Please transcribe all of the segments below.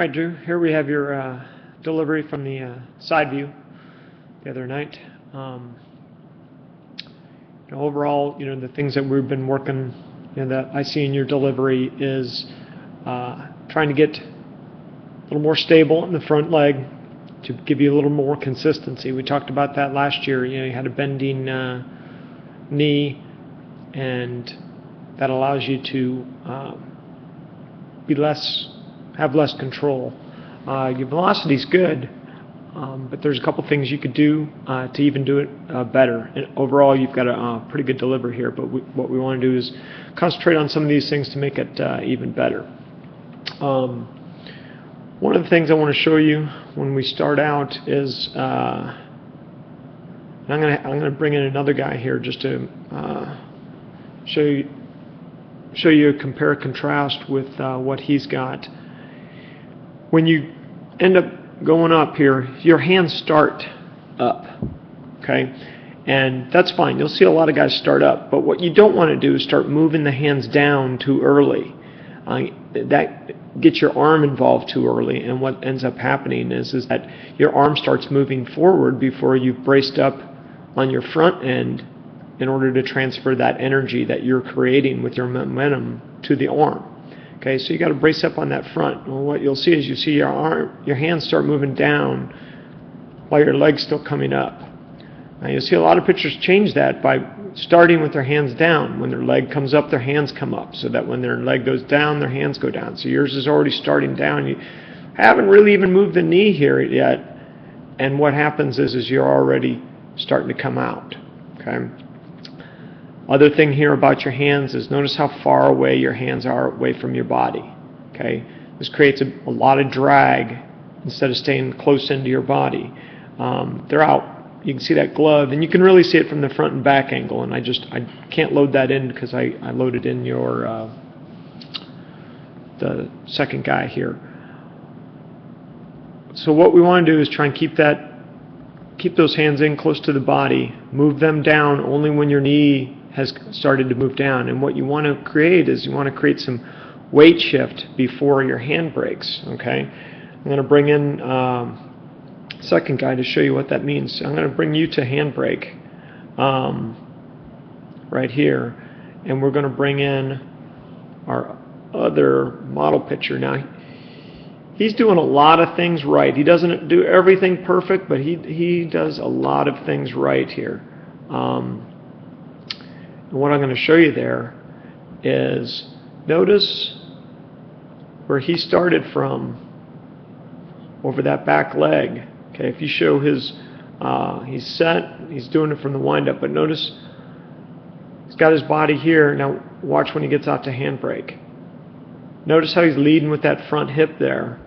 All right, Drew, here we have your delivery from the side view the other night. Overall, the things that we've been working, that I see in your delivery is trying to get a little more stable in the front leg to give you a little more consistency. We talked about that last year. You had a bending knee, and that allows you to have less control. Your velocity's good, but there's a couple things you could do to even do it better. And overall, you've got a pretty good delivery here, but what we want to do is concentrate on some of these things to make it even better. One of the things I want to show you when we start out is, and I'm gonna bring in another guy here just to show you compare contrast with what he's got. When you end up going up here, your hands start up, okay? And that's fine. You'll see a lot of guys start up, but what you don't want to do is start moving the hands down too early. That gets your arm involved too early, and what ends up happening is that your arm starts moving forward before you've braced up on your front end in order to transfer that energy that you're creating with your momentum to the arm. Okay, so you got to brace up on that front. Well, what you'll see is your hands start moving down while your leg's still coming up. Now you'll see a lot of pitchers change that by starting with their hands down. When their leg comes up, their hands come up, so that when their leg goes down, their hands go down. So yours is already starting down. You haven't really even moved the knee here yet, and what happens is you're already starting to come out. Okay. Other thing here about your hands is notice how far away your hands are away from your body. Okay, this creates a lot of drag instead of staying close into your body. They're out. You can see that glove, and you can really see it from the front and back angle. And I can't load that in because I loaded in your the second guy here. So what we want to do is try and keep those hands in close to the body. Move them down only when your knee has started to move down. And what you want to create is some weight shift before your hand breaks. Okay, I'm going to bring in second guy to show you what that means. I'm going to bring you to handbrake right here, and we're going to bring in our other model pitcher. Now he's doing a lot of things right. He doesn't do everything perfect, but he does a lot of things right here. And what I'm going to show you there is notice where he started from over that back leg. Okay, if you show his, he's set, he's doing it from the windup, but notice he's got his body here. Now watch when he gets out to handbrake. Notice how he's leading with that front hip there.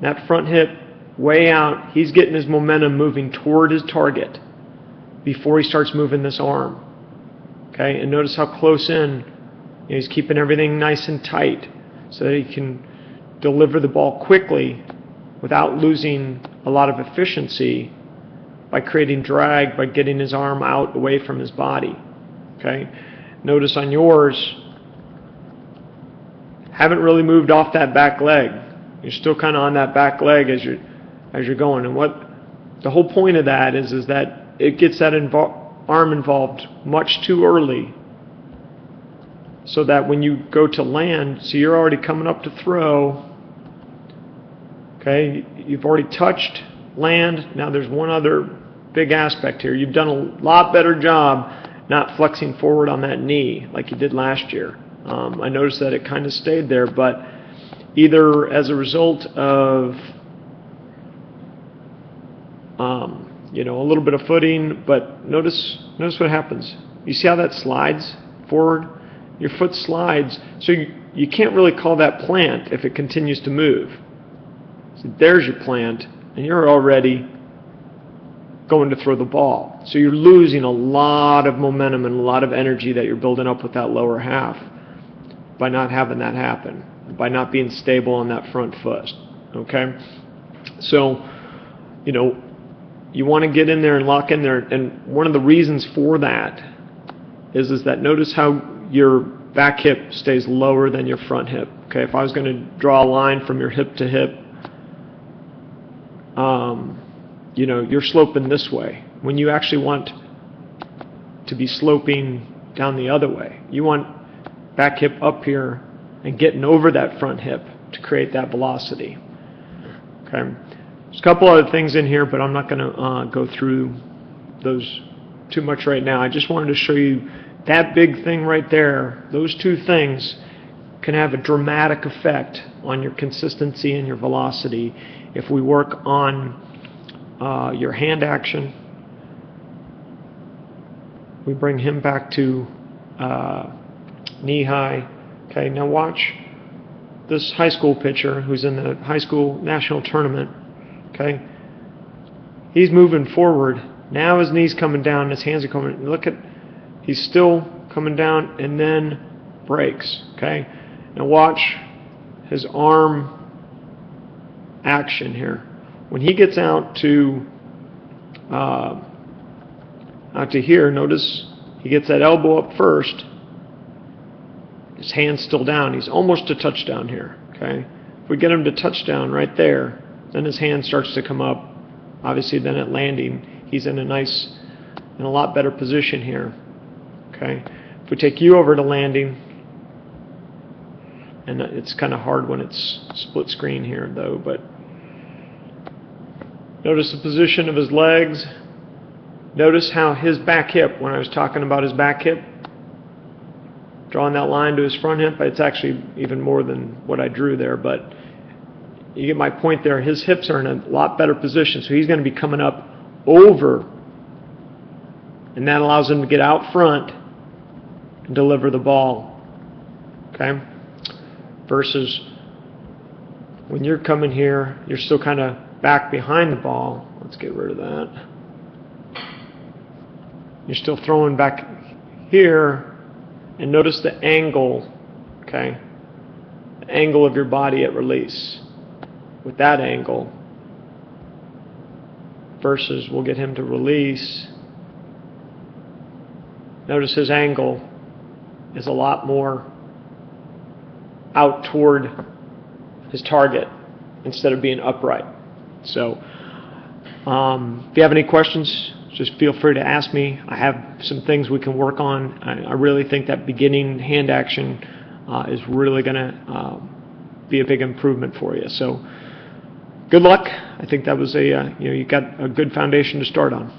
That front hip way out, he's getting his momentum moving toward his target before he starts moving this arm. Okay, and notice how close in he's keeping everything nice and tight so that he can deliver the ball quickly without losing a lot of efficiency by creating drag, by getting his arm out away from his body. Okay, notice on yours, haven't really moved off that back leg. You're still kind of on that back leg as you're going. And what the whole point of that is that it gets that arm involved much too early, so that when you go to land, so you're already coming up to throw. Okay, you've already touched land. Now there's one other big aspect here. You've done a lot better job not flexing forward on that knee like you did last year. I noticed that it kind of stayed there, but either as a result of a little bit of footing, but notice what happens. You see how that slides forward? Your foot slides, so you can't really call that plant if it continues to move. So there's your plant, and you're already going to throw the ball. So you're losing a lot of momentum and a lot of energy that you're building up with that lower half by not having that happen, by not being stable on that front foot. Okay? So, you want to get in there and lock in there, and one of the reasons for that is that notice how your back hip stays lower than your front hip. Okay, if I was going to draw a line from your hip to hip, you know, you're sloping this way. When you actually want to be sloping down the other way, you want back hip up here and getting over that front hip to create that velocity. Okay, there's a couple other things in here, but I'm not going to go through those too much right now. I just wanted to show you that big thing right there. Those two things can have a dramatic effect on your consistency and your velocity if we work on your hand action. We bring him back to knee high. Okay, now watch this high school pitcher who's in the high school national tournament. Okay, he's moving forward. Now his knee's coming down, his hands are coming. Look at, he's still coming down and then breaks. Okay, now watch his arm action here. When he gets out to here, notice he gets that elbow up first. His hand's still down. He's almost to touchdown here. Okay, if we get him to touchdown right there, then his hand starts to come up. Obviously, then at landing, he's in a lot better position here. Okay, if we take you over to landing, and it's kind of hard when it's split screen here though, but notice the position of his legs. Notice how his back hip, when I was talking about his back hip, drawing that line to his front hip, it's actually even more than what I drew there, but you get my point there. His hips are in a lot better position, so he's going to be coming up over, and that allows him to get out front and deliver the ball. Okay? Versus when you're coming here, you're still kind of back behind the ball. Let's get rid of that. You're still throwing back here, and notice the angle, okay? The angle of your body at release. With that angle, versus we'll get him to release. Notice his angle is a lot more out toward his target instead of being upright. So if you have any questions, just feel free to ask me. I have some things we can work on. I really think that beginning hand action is really going to be a big improvement for you. So good luck. I think that was you got a good foundation to start on.